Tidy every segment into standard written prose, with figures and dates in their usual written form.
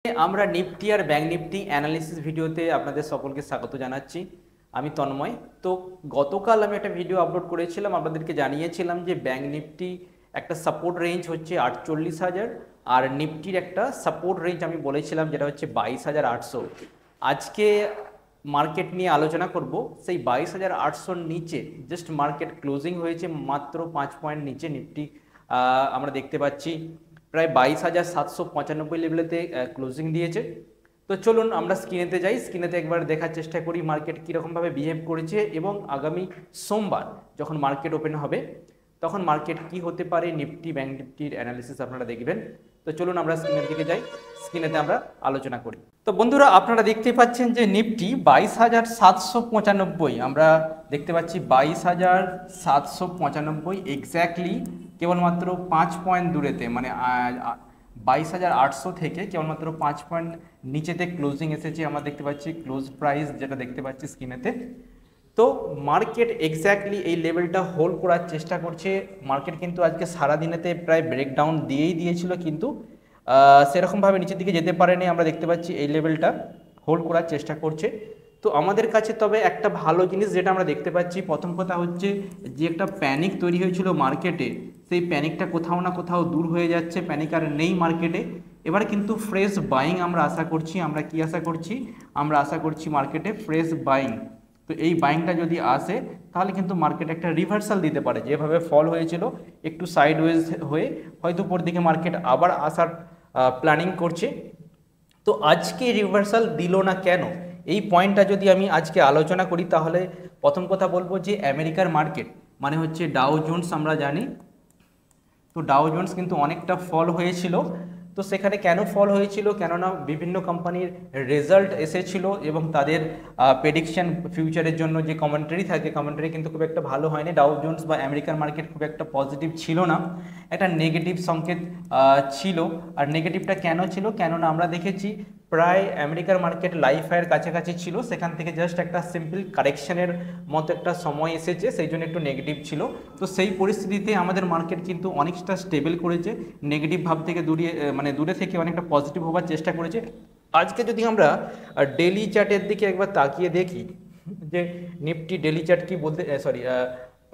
আমরা নিফটি আর bank Nifty analysis ভিডিওতে আপনাদের সকলকে স্বাগত জানাচ্ছি। আমি তন্ময়। তো গতকাল আমি একটা ভিডিও আপলোড করেছিলাম, আপনাদেরকে জানিয়েছিলাম যে ব্যাংক নিফটি একটা সাপোর্ট রেঞ্জ হচ্ছে 48,000 আর নিফটির একটা সাপোর্ট রেঞ্জ আমি বলেছিলাম যেটা হচ্ছে 22,800। আজকে মার্কেট নিয়ে আলোচনা করব। সেই 22,800 নিচে জাস্ট মার্কেট ক্লোজিং হয়েছে, মাত্র 5 পয়েন্ট নিচে নিফটি আমরা দেখতে পাচ্ছি প্রায় 22,795 লেভেলেতে ক্লোজিং দিয়েছে। তো চলুন আমরা স্ক্রিনেতে যাই, স্ক্রিনেতে একবার দেখার চেষ্টা করি মার্কেট কীরকমভাবে বিহেভ করেছে এবং আগামী সোমবার যখন মার্কেট ওপেন হবে তখন মার্কেট কি হতে পারে, নিফটি ব্যাংক নিফটির অ্যানালিসিস আপনারা দেখবেন। তো চলুন আমরা স্ক্রিনের দিকে যাই, স্ক্রিনেতে আমরা আলোচনা করি। তো বন্ধুরা, আপনারা দেখতে পাচ্ছেন যে নিফটি 22,795, আমরা দেখতে পাচ্ছি 22,795 এক্স্যাক্টলি, কেবলমাত্র 5 পয়েন্ট দূরেতে, মানে 22,800 থেকে কেবলমাত্র 5 পয়েন্ট নিচেতে ক্লোজিং এসেছে। আমরা দেখতে পাচ্ছি ক্লোজ প্রাইস যেটা দেখতে পাচ্ছি স্ক্রিনেতে। তো মার্কেট এক্স্যাক্টলি এই লেভেলটা হোল্ড করার চেষ্টা করছে। মার্কেট কিন্তু আজকে সারাদিনেতে প্রায় ব্রেকডাউন দিয়েই দিয়েছিল, কিন্তু সেরকমভাবে নিচের দিকে যেতে পারেনি। আমরা দেখতে পাচ্ছি এই লেভেলটা হোল্ড করার চেষ্টা করছে। তো আমাদের কাছে তবে একটা ভালো জিনিস যেটা আমরা দেখতে পাচ্ছি, প্রথম কথা হচ্ছে যে একটা প্যানিক তৈরি হয়েছিল মার্কেটে, সেই প্যানিকটা কোথাও না কোথাও দূর হয়ে যাচ্ছে, প্যানিক আর নেই মার্কেটে। এবার কিন্তু ফ্রেশ বাইং আমরা আশা করছি। আমরা কি আশা করছি? আমরা আশা করছি মার্কেটে ফ্রেশ বাইং। তো এই বাইংটা যদি আসে তাহলে কিন্তু মার্কেট একটা রিভার্সাল দিতে পারে, যেভাবে ফল হয়েছিল একটু সাইডওয়েজ হয়ে হয়তো উপর দিকে মার্কেট আবার আসার প্ল্যানিং করছে। তো আজকে রিভার্সাল দিল না কেন, এই পয়েন্টটা যদি আমি আজকে আলোচনা করি তাহলে প্রথম কথা বলবো যে আমেরিকার মার্কেট মানে হচ্ছে ডাও জোন্স, আমরা জানি তো ডাও জোন্স কিন্তু অনেকটা ফল হয়েছিল। তো সেখানে কেন ফল হয়েছিল? কেননা বিভিন্ন কোম্পানির রেজাল্ট এসেছিল এবং তাদের প্রেডিকশন ফিউচারের জন্য যে কমেন্টারি থাকে, কমেন্টারি কিন্তু খুব একটা ভালো হয়নি। ডাও জোন্স বা আমেরিকান মার্কেট খুব একটা পজিটিভ ছিল না, একটা নেগেটিভ সংকেত ছিল। আর নেগেটিভটা কেন ছিল? কেননা আমরা দেখেছি প্রায় আমেরিকার মার্কেট লাইফ হাইয়ের কাছাকাছি ছিল, সেখান থেকে জাস্ট একটা সিম্পল কারেকশনের মতো একটা সময় এসেছে, সেই জন্য একটু নেগেটিভ ছিল। তো সেই পরিস্থিতিতে আমাদের মার্কেট কিন্তু অনেকটা স্টেবল করেছে, নেগেটিভ ভাব থেকে দূরে থেকে অনেকটা পজিটিভ হওয়ার চেষ্টা করেছে। আজকে যদি আমরা ডেলি চার্টের দিকে একবার তাকিয়ে দেখি যে নিফটি ডেলি চার্ট কি বলতে,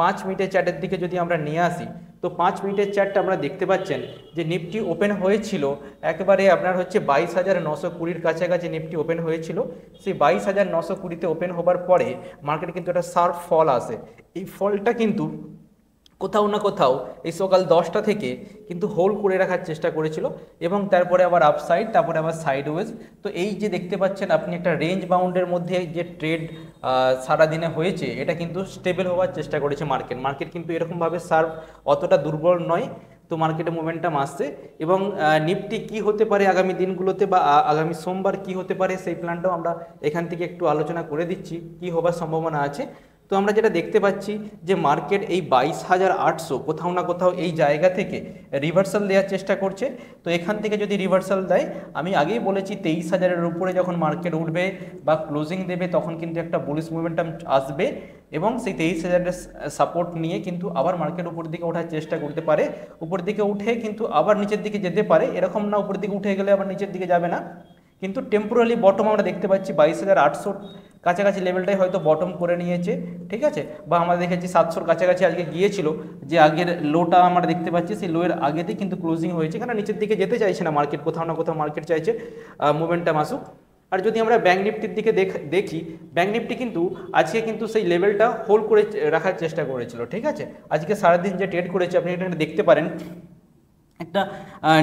5 মিনিটের চার্টের দিকে যদি আমরা নিয়ে আসি, তো 5 মিনিটের চার্টটা আমরা দেখতে পাচ্ছেন যে নিফটি ওপেন হয়েছিল একেবারে আপনার হচ্ছে 22,920 কাছাকাছি নিফটি ওপেন হয়েছিল। সেই 22,920-তে ওপেন হবার পরে মার্কেটে কিন্তু একটা শার্প ফল আসে। এই ফলটা কিন্তু কোথাও না কোথাও এই সকাল 10টা থেকে কিন্তু হোল্ড করে রাখার চেষ্টা করেছিল এবং তারপরে আবার আপসাইড, তারপরে আবার সাইডওয়েজ। তো এই যে দেখতে পাচ্ছেন আপনি একটা রেঞ্জ বাউন্ডের মধ্যে যে ট্রেড সারাদিনে হয়েছে, এটা কিন্তু স্টেবল হওয়ার চেষ্টা করেছে মার্কেট কিন্তু এরকমভাবে শার্প অতটা দুর্বল নয়। তো মার্কেটে মোমেন্টাম আসছে এবং নিফটি কি হতে পারে আগামী দিনগুলোতে বা আগামী সোমবার কি হতে পারে সেই প্ল্যানটাও আমরা এখান থেকে একটু আলোচনা করে দিচ্ছি কি হবার সম্ভাবনা আছে। তো আমরা যেটা দেখতে পাচ্ছি যে মার্কেট এই 22,800 কোথাও না কোথাও এই জায়গা থেকে রিভার্সাল দেওয়ার চেষ্টা করছে। তো এখান থেকে যদি রিভার্সাল দেয়, আমি আগেই বলেছি 23,000-এর উপরে যখন মার্কেট উঠবে বা ক্লোজিং দেবে তখন কিন্তু একটা বুলিশ মোমেন্টাম আসবে এবং সেই 23,000-এর সাপোর্ট নিয়ে কিন্তু আবার মার্কেট উপর দিকে ওঠার চেষ্টা করতে পারে। উপর দিকে উঠে কিন্তু আবার নিচের দিকে যেতে পারে, এরকম না উপর দিকে উঠে গেলে আবার নিচের দিকে যাবে না, কিন্তু টেম্পোরারি বটম আমরা দেখতে পাচ্ছি 22,800 কাছাকাছি লেভেলটাই হয়তো বটম করে নিয়েছে, ঠিক আছে। বা আমরা দেখেছি 700-র কাছাকাছি আজকে গিয়েছিল, যে আগের লোটা আমরা দেখতে পাচ্ছি সেই লোয়ের আগেতেই কিন্তু ক্লোজিং হয়েছে। কারণ নিচের দিকে যেতে চাইছে না মার্কেট, কোথাও না কোথাও মার্কেট চাইছে মোমেন্টাম আসুক। আর যদি আমরা ব্যাংক নিফটির দিকে দেখি, ব্যাংক নিফটি কিন্তু আজকে কিন্তু সেই লেভেলটা হোল্ড করে রাখার চেষ্টা করেছিল, ঠিক আছে। আজকে সারাদিন যে ট্রেড করেছে আপনি এটা দেখতে পারেন, একটা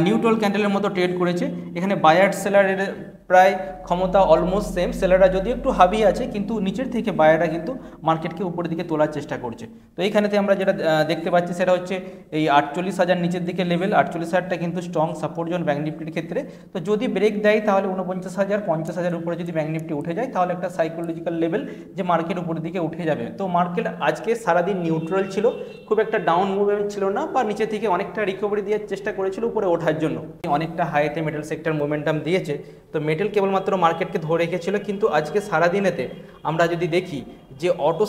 নিউট্রাল ক্যান্ডেলের মতো ট্রেড করেছে। এখানে বায়ার সেলারের প্রায় ক্ষমতা অলমোস্ট সেম, সেলাররা যদি একটু হাবি আছে কিন্তু নিচের থেকে বায়াররা কিন্তু মার্কেটকে উপরের দিকে তোলার চেষ্টা করছে। তো এইখানেতে আমরা যেটা দেখতে পাচ্ছি সেটা হচ্ছে এই 48,000 নিচের দিকে লেভেল, 48,000টা কিন্তু স্ট্রং সাপোর্ট জোন ব্যাংক নিফটির ক্ষেত্রে। তো যদি ব্রেক দেয় তাহলে 49,000, 50,000 উপরে যদি ব্যাংক নিফটি উঠে যায় তাহলে একটা সাইকোলজিক্যাল লেভেল যে মার্কেট উপরের দিকে উঠে যাবে। তো মার্কেট আজকে সারাদিন নিউট্রাল ছিল, খুব একটা ডাউন মুভমেন্ট ছিল না, বা নিচে থেকে অনেকটা রিকভারি দেওয়ার চেষ্টা করেছিল উপরে ওঠার জন্য। অনেকটা হাইতে মেটাল সেক্টর মোমেন্টাম দিয়েছে। তো মেটাল মেটেল কেবলমাত্র মার্কেটকে ধরে রেখেছিল, কিন্তু আজকে সারাদিনেতে আমরা যদি দেখি যে অটো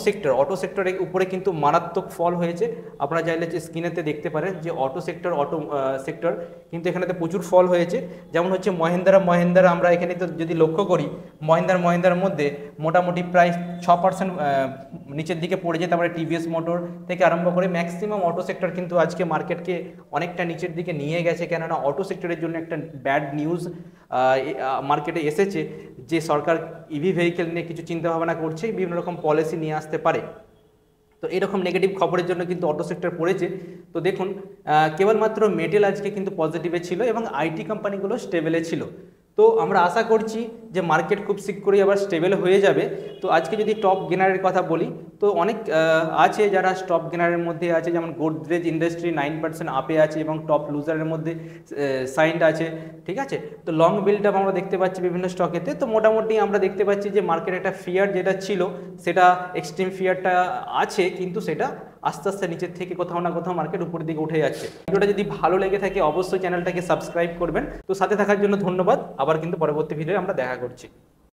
সেক্টরের উপরে কিন্তু মারাত্মক ফল হয়েছে। আপনারা চাইলে যে স্ক্রিনেতে দেখতে পারেন যে অটো সেক্টর কিন্তু এখানেতে প্রচুর ফল হয়েছে। যেমন হচ্ছে মহিন্দ্রা আমরা এখানে তো যদি লক্ষ্য করি, মহিন্দ্রার মধ্যে মোটামুটি প্রায় 6% নিচের দিকে পড়ে যেতে আমরা টিভিএস মোটর থেকে আরম্ভ করে ম্যাক্সিমাম অটো সেক্টর কিন্তু আজকে মার্কেটকে অনেকটা নিচের দিকে নিয়ে গেছে। কেননা অটো সেক্টরের জন্য একটা ব্যাড নিউজ মার্কেটে এসেছে যে সরকার ইভি ভেহিকেল নিয়ে কিছু চিন্তাভাবনা করছে, বিভিন্ন রকম পলিসি নিয়ে আসতে পারে। তো এরকম নেগেটিভ খবরের জন্য কিন্তু অটো সেক্টর পড়েছে। তো দেখুন কেবলমাত্র মেটেল আজকে কিন্তু পজিটিভে ছিল এবং আইটি কোম্পানিগুলো স্টেবলে ছিল। তো আমরা আশা করছি যে মার্কেট খুব শীঘ্রই আবার স্টেবল হয়ে যাবে। তো আজকে যদি টপ গেনারের কথা বলি, তো অনেক আছে যারা টপ গেনারের মধ্যে আছে, যেমন গোদরেজ ইন্ডাস্ট্রি 9% আপে আছে এবং টপ লুজারের মধ্যে সাইন্ড আছে, ঠিক আছে। তো লং বিল্ড আপ আমরা দেখতে পাচ্ছি বিভিন্ন স্টকেতে। তো মোটামুটি আমরা দেখতে পাচ্ছি যে মার্কেটে একটা ফিয়ার যেটা ছিল সেটা এক্সট্রিম ফিয়ারটা আছে, কিন্তু সেটা আস্তে আস্তে নিচের থেকে কোথাও না কোথাও মার্কেট উপরের দিকে উঠে যাচ্ছে। ভিডিওটা যদি ভালো লেগে থাকে অবশ্যই চ্যানেলটাকে সাবস্ক্রাইব করবেন। তো সাথে থাকার জন্য ধন্যবাদ। আবার কিন্তু পরবর্তী ভিডিও আমরা দেখা করছি।